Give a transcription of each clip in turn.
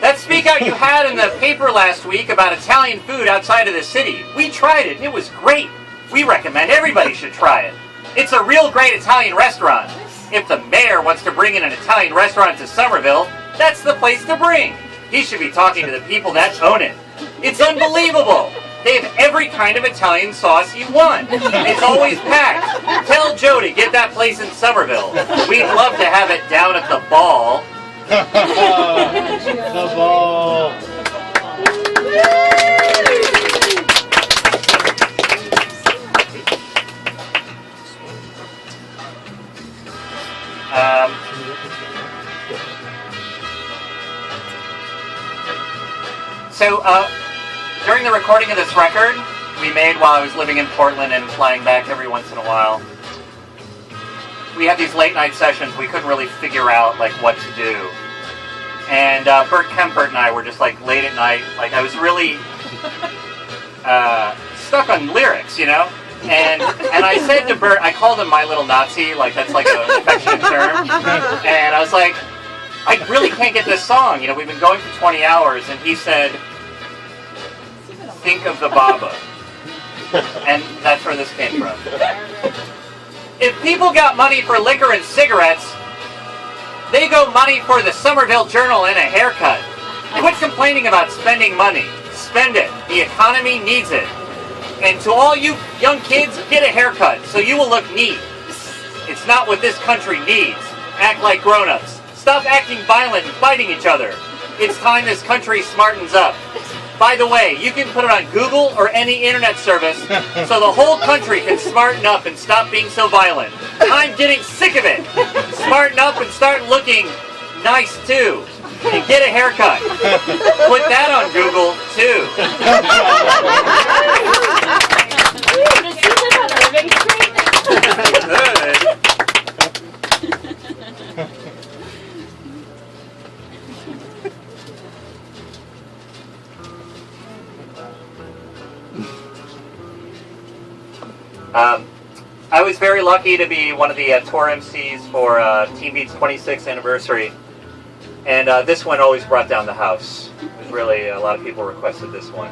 That speakout you had in the paper last week about Italian food outside of the city, we tried it. It was great. We recommend everybody should try it. It's a real great Italian restaurant. If the mayor wants to bring in an Italian restaurant to Somerville, that's the place to bring. He should be talking to the people that own it. It's unbelievable. They have every kind of Italian sauce you want. It's always packed. Tell Joe to get that place in Somerville. We'd love to have it down at the Ball. The Ball. During the recording of this record we made while I was living in Portland and flying back every once in a while, we had these late night sessions. We couldn't really figure out what to do. And Bert Kempert and I were just late at night. I was really stuck on lyrics, you know? And I said to Bert, I called him My Little Nazi, that's an affectionate term. And I was like, I really can't get this song. You know, we've been going for 20 hours. And he said, think of the Baba. And that's where this came from. If people got money for liquor and cigarettes, they go money for the Somerville Journal and a haircut. Quit complaining about spending money. Spend it. The economy needs it. And to all you young kids, get a haircut so you will look neat. It's not what this country needs. Act like grown-ups. Stop acting violent and fighting each other. It's time this country smartens up. By the way, you can put it on Google or any internet service so the whole country can smarten up and stop being so violent. I'm getting sick of it. Smarten up and start looking nice too. And get a haircut. Put that on Google too. I was very lucky to be one of the tour MCs for Teen Beat's 26th anniversary, and this one always brought down the house. It was really, a lot of people requested this one.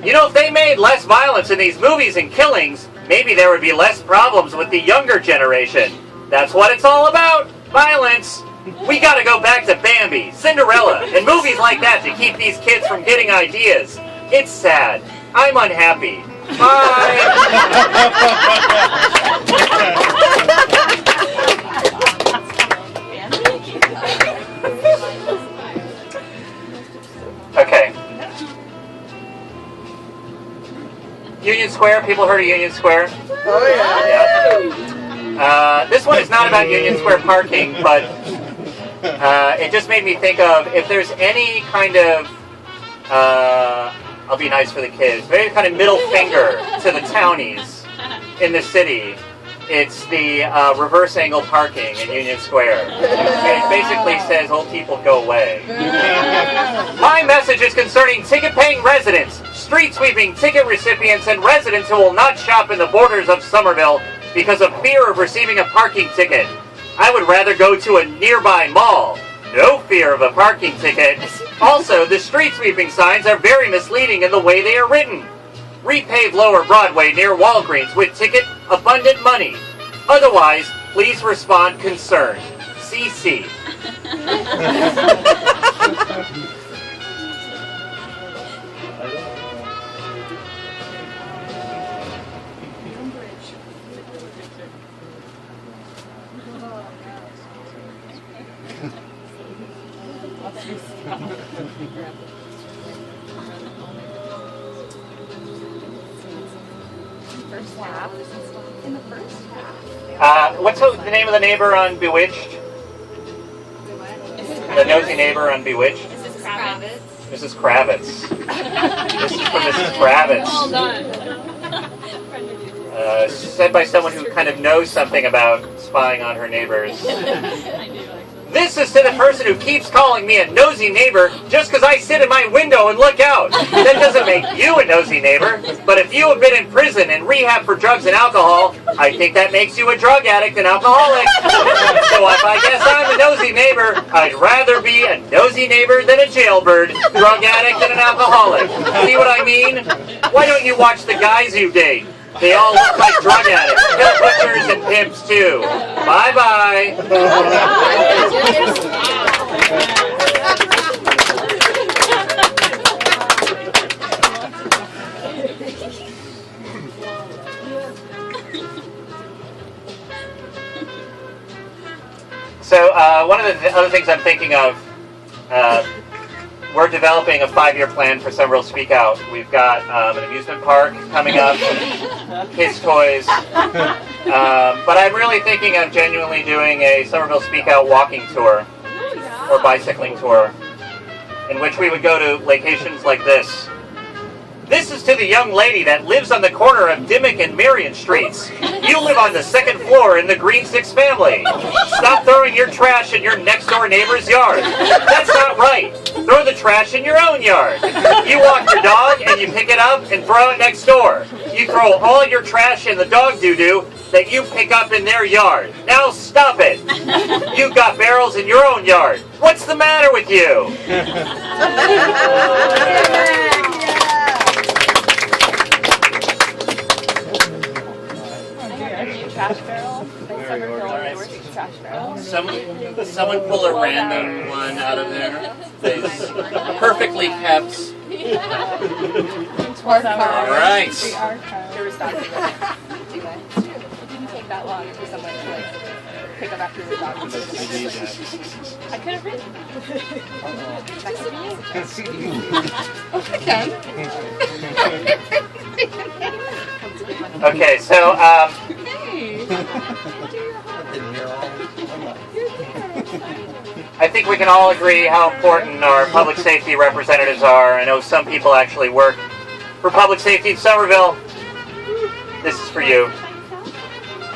You know, if they made less violence in these movies and killings, maybe there would be less problems with the younger generation. That's what it's all about, violence. We gotta go back to Bambi, Cinderella, and movies like that to keep these kids from getting ideas. It's sad. I'm unhappy. Bye! Okay. Union Square, people heard of Union Square? Oh yeah. This one is not about Union Square parking, but it just made me think of if there's any kind of I'll be nice for the kids, very kind of middle finger to the townies in the city. It's the reverse angle parking in Union Square. And it basically says, old people go away. My message is concerning ticket-paying residents, street sweeping ticket recipients, and residents who will not shop in the borders of Somerville because of fear of receiving a parking ticket. I would rather go to a nearby mall. No fear of a parking ticket. Also, the street sweeping signs are very misleading in the way they are written. Repave Lower Broadway near Walgreens with ticket abundant money. Otherwise, please respond concerned. CC. First half. In the first half. What's the name of the neighbor on Bewitched? The nosy neighbor on Bewitched? Mrs. Kravitz. Mrs. Kravitz. This is from Mrs. Kravitz. Well done. Said by someone who kind of knows something about spying on her neighbors. This is to the person who keeps calling me a nosy neighbor just because I sit in my window and look out. That doesn't make you a nosy neighbor, but if you have been in prison and rehab for drugs and alcohol, I think that makes you a drug addict and alcoholic. So if I guess I'm a nosy neighbor, I'd rather be a nosy neighbor than a jailbird, drug addict, and an alcoholic. See what I mean? Why don't you watch the guys you date? They all look like drug addicts, pill pushers, and pimps too. Bye-bye. So one of the other things I'm thinking of, we're developing a 5-year plan for Somerville Speak Out. We've got an amusement park coming up, kids' toys, but I'm really thinking of genuinely doing a Somerville Speak Out walking tour or bicycling tour, in which we would go to locations like this. This is to the young lady that lives on the corner of Dimmick and Marion Streets. You live on the 2nd floor in the Green Six family. Stop throwing your trash in your next door neighbor's yard. That's not right. Throw the trash in your own yard. You walk your dog and you pick it up and throw it next door. You throw all your trash in the dog doo-doo that you pick up in their yard. Now stop it. You've got barrels in your own yard. What's the matter with you? Trash barrel. Trash barrel. Someone pull a random one out of there. Please. Perfectly kept. All right. There was dogs. It didn't take that long for someone to like pick up after the dog. I could have written. That could be you. Okay, so I think we can all agree how important our public safety representatives are. I know some people actually work for public safety in Somerville. This is for you.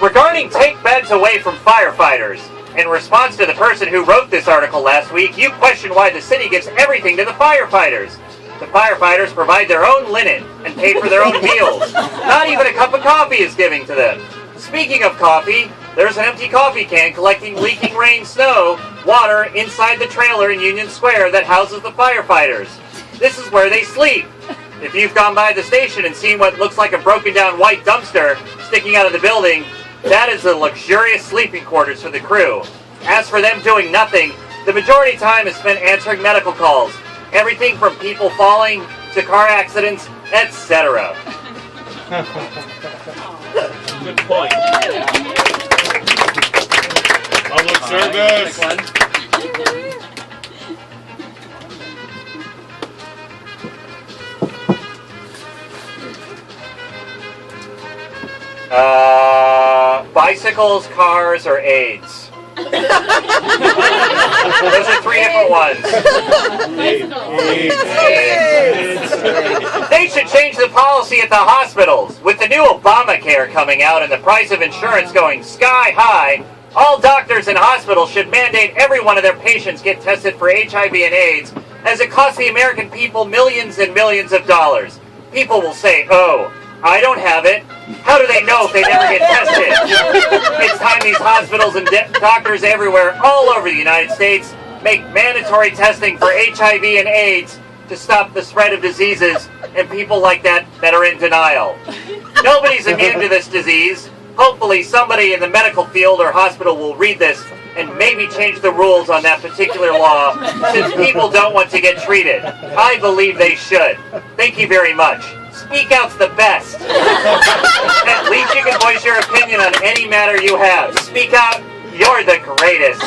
Regarding take beds away from firefighters, in response to the person who wrote this article last week, you question why the city gives everything to the firefighters. The firefighters provide their own linen and pay for their own meals. Not even a cup of coffee is given to them. Speaking of coffee, there's an empty coffee can collecting leaking rain, snow, water inside the trailer in Union Square that houses the firefighters. This is where they sleep. If you've gone by the station and seen what looks like a broken down white dumpster sticking out of the building, that is the luxurious sleeping quarters for the crew. As for them doing nothing, the majority of time is spent answering medical calls. Everything from people falling to car accidents, etc. Good point. Public service. Bicycles, cars, or AIDS? Those are 3 different ones. They should change the policy at the hospitals. With the new Obamacare coming out and the price of insurance going sky high, all doctors and hospitals should mandate every one of their patients get tested for HIV and AIDS, as it costs the American people millions and millions of dollars. People will say, oh, I don't have it. How do they know if they never get tested? It's time these hospitals and doctors everywhere, all over the United States, make mandatory testing for HIV and AIDS to stop the spread of diseases and people like that are in denial. Nobody's immune to this disease. Hopefully somebody in the medical field or hospital will read this and maybe change the rules on that particular law, since people don't want to get treated. I believe they should. Thank you very much. Speak Out's the best. At least you can voice your opinion on any matter you have. Speak Out, you're the greatest.